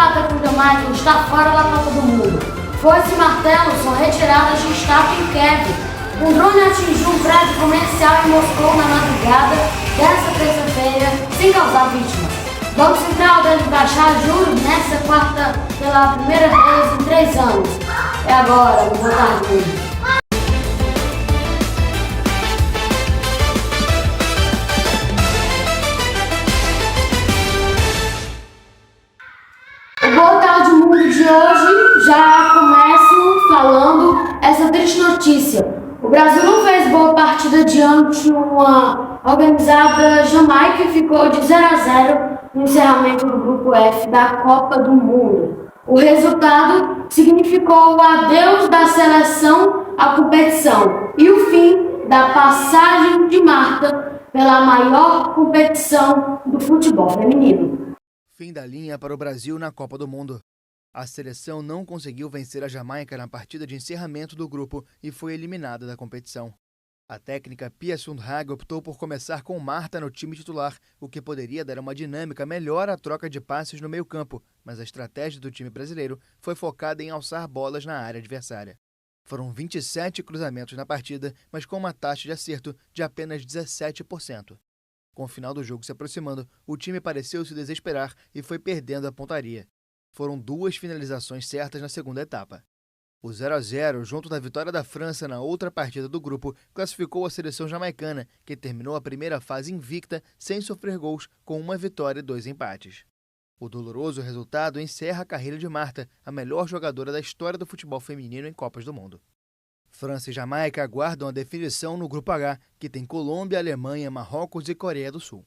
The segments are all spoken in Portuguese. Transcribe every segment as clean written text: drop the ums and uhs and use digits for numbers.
empata com Jamaica e está fora da Copa do Mundo. Foice e martelo são retiradas de estátua em Kiev. Um drone atingiu um prédio comercial em Moscou na madrugada desta terça-feira, sem causar vítimas. O Banco Central deve baixar juros nesta quarta pela primeira vez em 3 anos. É agora, no Boa Tarde Mundo. O Boa Tarde Mundo de hoje já começo falando essa triste notícia. O Brasil não fez boa partida diante de uma organizada Jamaica e ficou de 0-0 no encerramento do Grupo F da Copa do Mundo. O resultado significou o adeus da seleção à competição e o fim da passagem de Marta pela maior competição do futebol feminino. Fim da linha para o Brasil na Copa do Mundo. A seleção não conseguiu vencer a Jamaica na partida de encerramento do grupo e foi eliminada da competição. A técnica Pia Sundhage optou por começar com Marta no time titular, o que poderia dar uma dinâmica melhor à troca de passes no meio-campo, mas a estratégia do time brasileiro foi focada em alçar bolas na área adversária. Foram 27 cruzamentos na partida, mas com uma taxa de acerto de apenas 17%. Com o final do jogo se aproximando, o time pareceu se desesperar e foi perdendo a pontaria. Foram 2 finalizações certas na segunda etapa. O 0-0, junto da vitória da França na outra partida do grupo, classificou a seleção jamaicana, que terminou a primeira fase invicta, sem sofrer gols, com 1 vitória e 2 empates. O doloroso resultado encerra a carreira de Marta, a melhor jogadora da história do futebol feminino em Copas do Mundo. França e Jamaica aguardam a definição no Grupo H, que tem Colômbia, Alemanha, Marrocos e Coreia do Sul.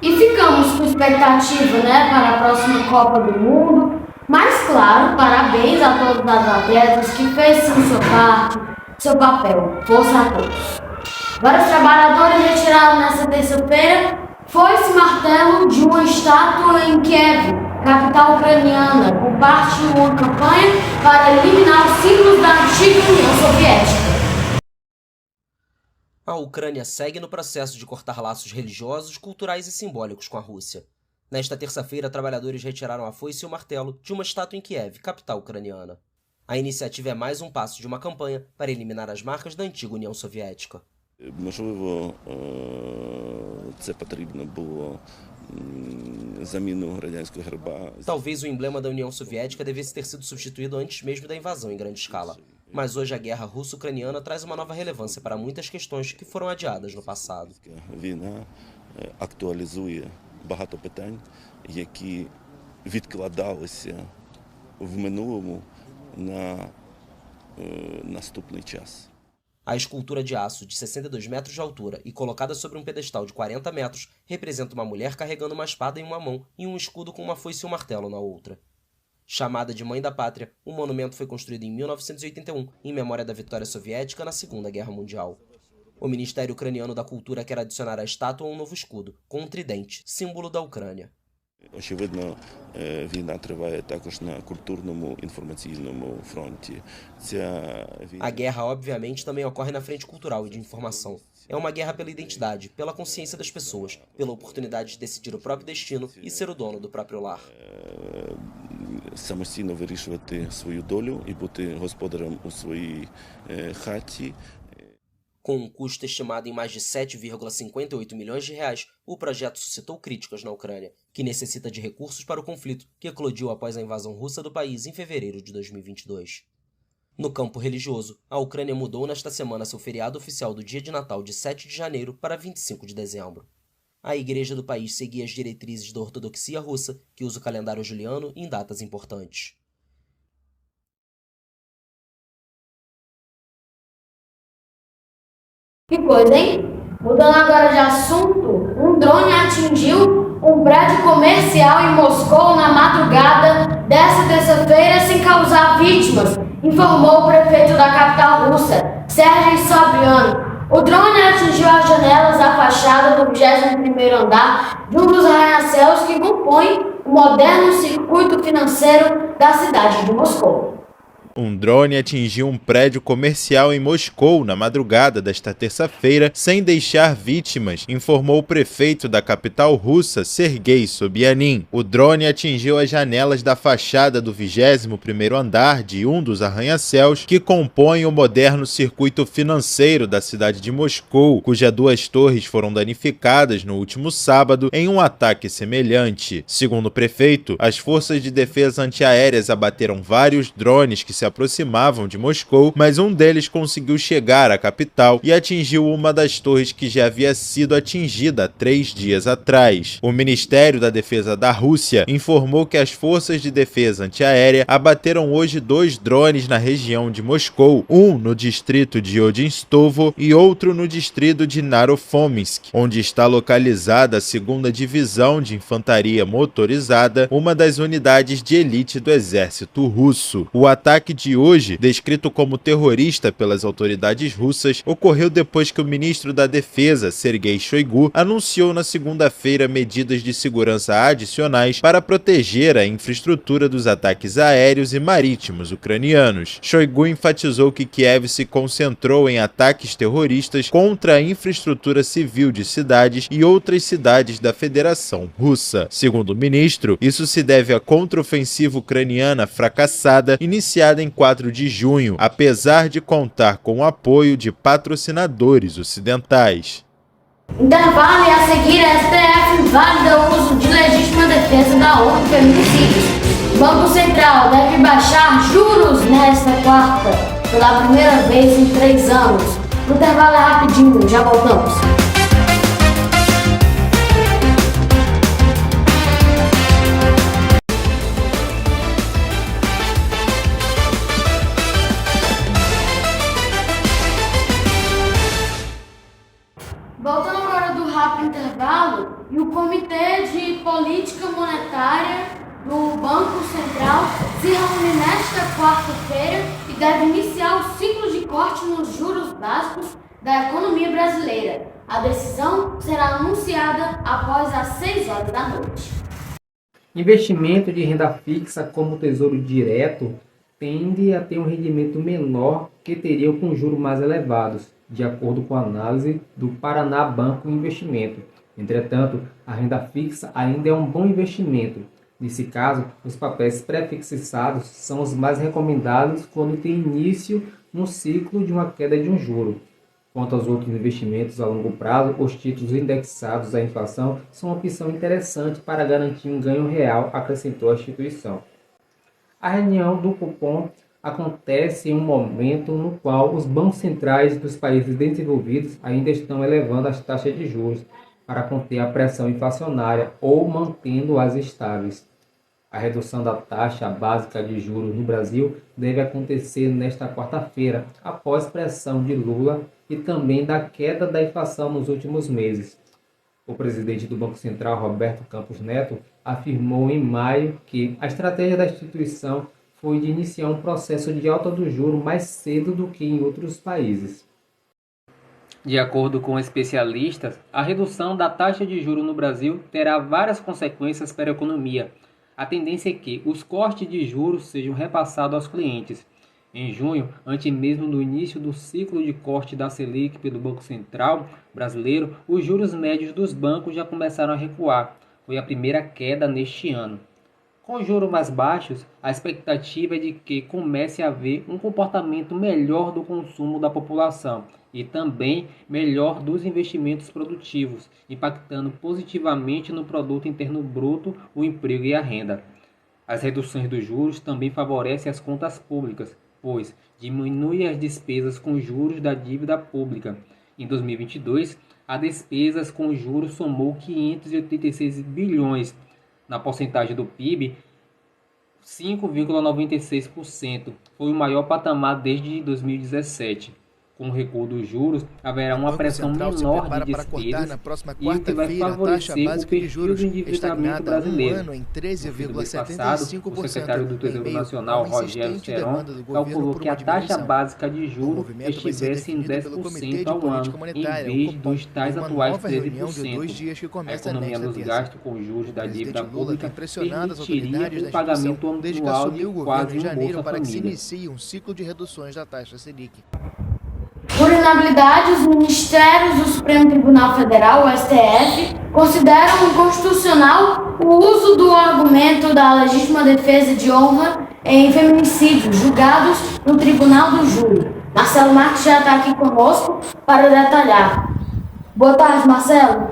E ficamos com expectativa, para a próxima Copa do Mundo. Mas, claro, parabéns a todos os atletas que fez sim sua parte, seu papel. Força a todos. Vários trabalhadores retiraram nesta terça-feira foice e martelo de uma estátua em Kiev, capital ucraniana, como parte de uma campanha para eliminar os símbolos da antiga União Soviética. A Ucrânia segue no processo de cortar laços religiosos, culturais e simbólicos com a Rússia. Nesta terça-feira, trabalhadores retiraram a foice e o martelo de uma estátua em Kiev, capital ucraniana. A iniciativa é mais um passo de uma campanha para eliminar as marcas da antiga União Soviética. Можливо, це потрібно було заміну радянського герба. Talvez o emblema da União Soviética devesse ter sido substituído antes mesmo da invasão em grande escala. Mas hoje a guerra russo-ucraniana traz uma nova relevância para muitas questões que foram adiadas no passado. Війна актуалізує багато питань, які відкладалися в минулому на наступний час. A escultura de aço de 62 metros de altura e colocada sobre um pedestal de 40 metros representa uma mulher carregando uma espada em uma mão e um escudo com uma foice e um martelo na outra. Chamada de Mãe da Pátria, o monumento foi construído em 1981 em memória da vitória soviética na Segunda Guerra Mundial. O Ministério Ucraniano da Cultura quer adicionar à estátua um novo escudo, com um tridente, símbolo da Ucrânia. Очевидно, війна триває також на культурному інформаційному фронті. A guerra, obviamente, também ocorre na frente cultural e de informação. É uma guerra pela identidade, pela consciência das pessoas, pela oportunidade de decidir o próprio destino e ser o dono do próprio lar. Самостійно вирішувати свою долю і бути господарем у своїй хаті. Com um custo estimado em mais de 7,58 milhões de reais, o projeto suscitou críticas na Ucrânia, que necessita de recursos para o conflito que eclodiu após a invasão russa do país em fevereiro de 2022. No campo religioso, a Ucrânia mudou nesta semana seu feriado oficial do dia de Natal de 7 de janeiro para 25 de dezembro. A igreja do país seguia as diretrizes da ortodoxia russa, que usa o calendário juliano em datas importantes. Que coisa, hein? Mudando agora de assunto, um drone atingiu um prédio comercial em Moscou na madrugada desta terça-feira sem causar vítimas, informou o prefeito da capital russa, Sergei Sobyanin. O drone atingiu as janelas da fachada do 21º andar de um dos arranha-céus que compõem o moderno circuito financeiro da cidade de Moscou. Um drone atingiu um prédio comercial em Moscou na madrugada desta terça-feira, sem deixar vítimas, informou o prefeito da capital russa, Sergei Sobyanin. O drone atingiu as janelas da fachada do 21º andar de um dos arranha-céus que compõem o moderno circuito financeiro da cidade de Moscou, cujas 2 torres foram danificadas no último sábado em um ataque semelhante. Segundo o prefeito, as forças de defesa antiaéreas abateram vários drones que se aproximavam de Moscou, mas um deles conseguiu chegar à capital e atingiu uma das torres que já havia sido atingida há 3 dias atrás. O Ministério da Defesa da Rússia informou que as forças de defesa antiaérea abateram hoje 2 drones na região de Moscou, um no distrito de Odinstovo e outro no distrito de Narofominsk, onde está localizada a 2ª Divisão de Infantaria Motorizada, uma das unidades de elite do exército russo. O ataque de hoje, descrito como terrorista pelas autoridades russas, ocorreu depois que o ministro da Defesa, Sergei Shoigu, anunciou na segunda-feira medidas de segurança adicionais para proteger a infraestrutura dos ataques aéreos e marítimos ucranianos. Shoigu enfatizou que Kiev se concentrou em ataques terroristas contra a infraestrutura civil de cidades e outras cidades da Federação Russa. Segundo o ministro, isso se deve à contraofensiva ucraniana fracassada iniciada em 4 de junho, apesar de contar com o apoio de patrocinadores ocidentais. Intervalo e a seguir a STF invalida o uso de legítima defesa da ONU em feminicídios. O Banco Central deve baixar juros nesta quarta, pela primeira vez em 3 anos. O intervalo é rapidinho, já voltamos. Voltando agora do rápido intervalo, e o Comitê de Política Monetária do Banco Central se reúne nesta quarta-feira e deve iniciar o ciclo de corte nos juros básicos da economia brasileira. A decisão será anunciada após as 6 horas da noite. Investimento de renda fixa como Tesouro Direto tende a ter um rendimento menor que teria com juros mais elevados, de acordo com a análise do Paraná Banco Investimento. Entretanto, a renda fixa ainda é um bom investimento. Nesse caso, os papéis pré-fixados são os mais recomendados quando tem início no ciclo de uma queda de um juro. Quanto aos outros investimentos a longo prazo, os títulos indexados à inflação são uma opção interessante para garantir um ganho real, acrescentou a instituição. A reunião do Copom acontece em um momento no qual os bancos centrais dos países desenvolvidos ainda estão elevando as taxas de juros para conter a pressão inflacionária ou mantendo-as estáveis. A redução da taxa básica de juros no Brasil deve acontecer nesta quarta-feira, após pressão de Lula e também da queda da inflação nos últimos meses. O presidente do Banco Central, Roberto Campos Neto, afirmou em maio que a estratégia da instituição foi de iniciar um processo de alta do juro mais cedo do que em outros países. De acordo com especialistas, a redução da taxa de juros no Brasil terá várias consequências para a economia. A tendência é que os cortes de juros sejam repassados aos clientes. Em junho, antes mesmo do início do ciclo de corte da Selic pelo Banco Central brasileiro, os juros médios dos bancos já começaram a recuar. Foi a primeira queda neste ano. Com juros mais baixos, a expectativa é de que comece a haver um comportamento melhor do consumo da população e também melhor dos investimentos produtivos, impactando positivamente no produto interno bruto, o emprego e a renda. As reduções dos juros também favorecem as contas públicas, pois diminui as despesas com juros da dívida pública. Em 2022, a despesas com juros somou 586 bilhões. Na porcentagem do PIB, 5,96%, foi o maior patamar desde 2017. Com o recuo dos juros, haverá uma Banco pressão Central se menor prepara de para cortar despesas na próxima e o que vai quarta-feira a taxa favorecer o básica de perfil juros, do endividamento estagnada há um brasileiro. ano em No fim do mês 13,75%, passado, o secretário do Tesouro em meio Nacional, a uma Rogério insistente Seron, demanda do governo calculou por que uma a taxa diminuição. básica de O juros movimento vai ser estivesse em definido pelo Comitê 10% de ao Política ano, Monetária, em vez o Copom, dos tais em uma atuais nova reunião de 2 13%. dias que A começa economia nesta dos terça. gastos com juros O da dívida presidente Lula tem pública pressionado as permitiria autoridades da o pagamento instituição desde que anual de assumiu o governo quase em um janeiro Bolsa para que se Família. inicie um ciclo de reduções da taxa Selic. Por inabilidade, os ministérios do Supremo Tribunal Federal, o STF, consideram inconstitucional o uso do argumento da legítima defesa de honra em feminicídios julgados no Tribunal do Júri. Marcelo Marques já está aqui conosco para detalhar. Boa tarde, Marcelo.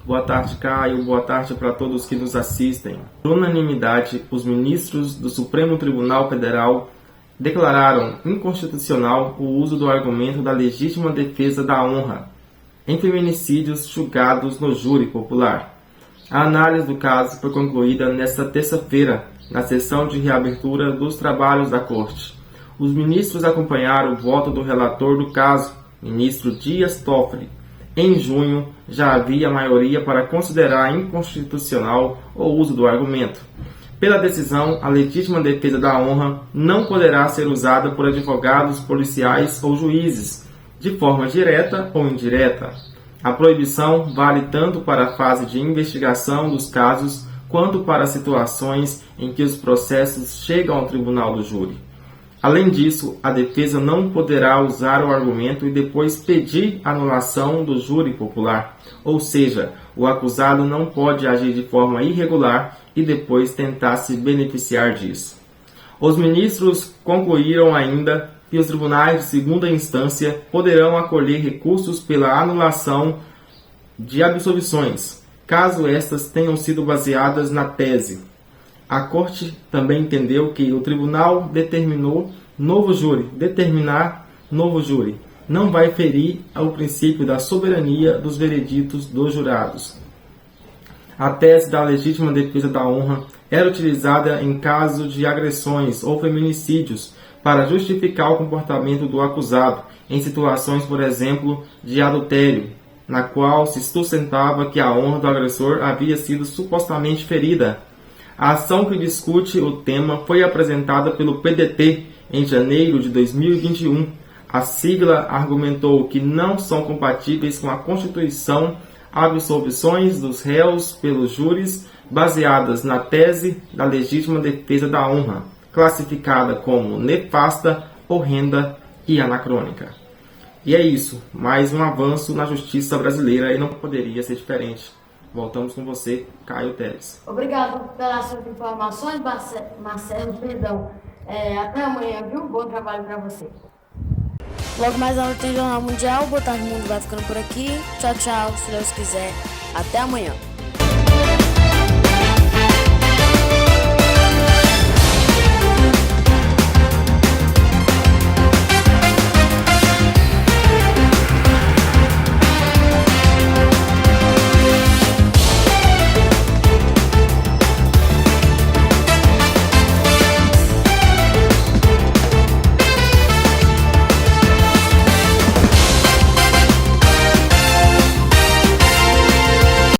Boa tarde, Caio. Boa tarde para todos que nos assistem. Por unanimidade, os ministros do Supremo Tribunal Federal declararam inconstitucional o uso do argumento da legítima defesa da honra em feminicídios julgados no júri popular. A análise do caso foi concluída nesta terça-feira, na sessão de reabertura dos trabalhos da Corte. Os ministros acompanharam o voto do relator do caso, ministro Dias Toffoli. Em junho, já havia maioria para considerar inconstitucional o uso do argumento. Pela decisão, a legítima defesa da honra não poderá ser usada por advogados, policiais ou juízes, de forma direta ou indireta. A proibição vale tanto para a fase de investigação dos casos, quanto para situações em que os processos chegam ao tribunal do júri. Além disso, a defesa não poderá usar o argumento e depois pedir anulação do júri popular, ou seja, o acusado não pode agir de forma irregular e depois tentar se beneficiar disso. Os ministros concluíram ainda que os tribunais de segunda instância poderão acolher recursos pela anulação de absolvições, caso estas tenham sido baseadas na tese. A Corte também entendeu que o tribunal determinar novo júri não vai ferir ao princípio da soberania dos vereditos dos jurados. A tese da legítima defesa da honra era utilizada em caso de agressões ou feminicídios para justificar o comportamento do acusado em situações, por exemplo, de adultério, na qual se sustentava que a honra do agressor havia sido supostamente ferida. A ação que discute o tema foi apresentada pelo PDT em janeiro de 2021. A sigla argumentou que não são compatíveis com a Constituição absolvições dos réus pelos júris baseadas na tese da legítima defesa da honra, classificada como nefasta, horrenda e anacrônica. E é isso, mais um avanço na justiça brasileira e não poderia ser diferente. Voltamos com você, Caio Teles. Obrigado pelas suas informações, Marcelo. Até amanhã, viu? Bom trabalho para você. Logo mais à noite tem Jornal Mundial. Boa tarde, mundo vai ficando por aqui. Tchau, tchau. Se Deus quiser. Até amanhã.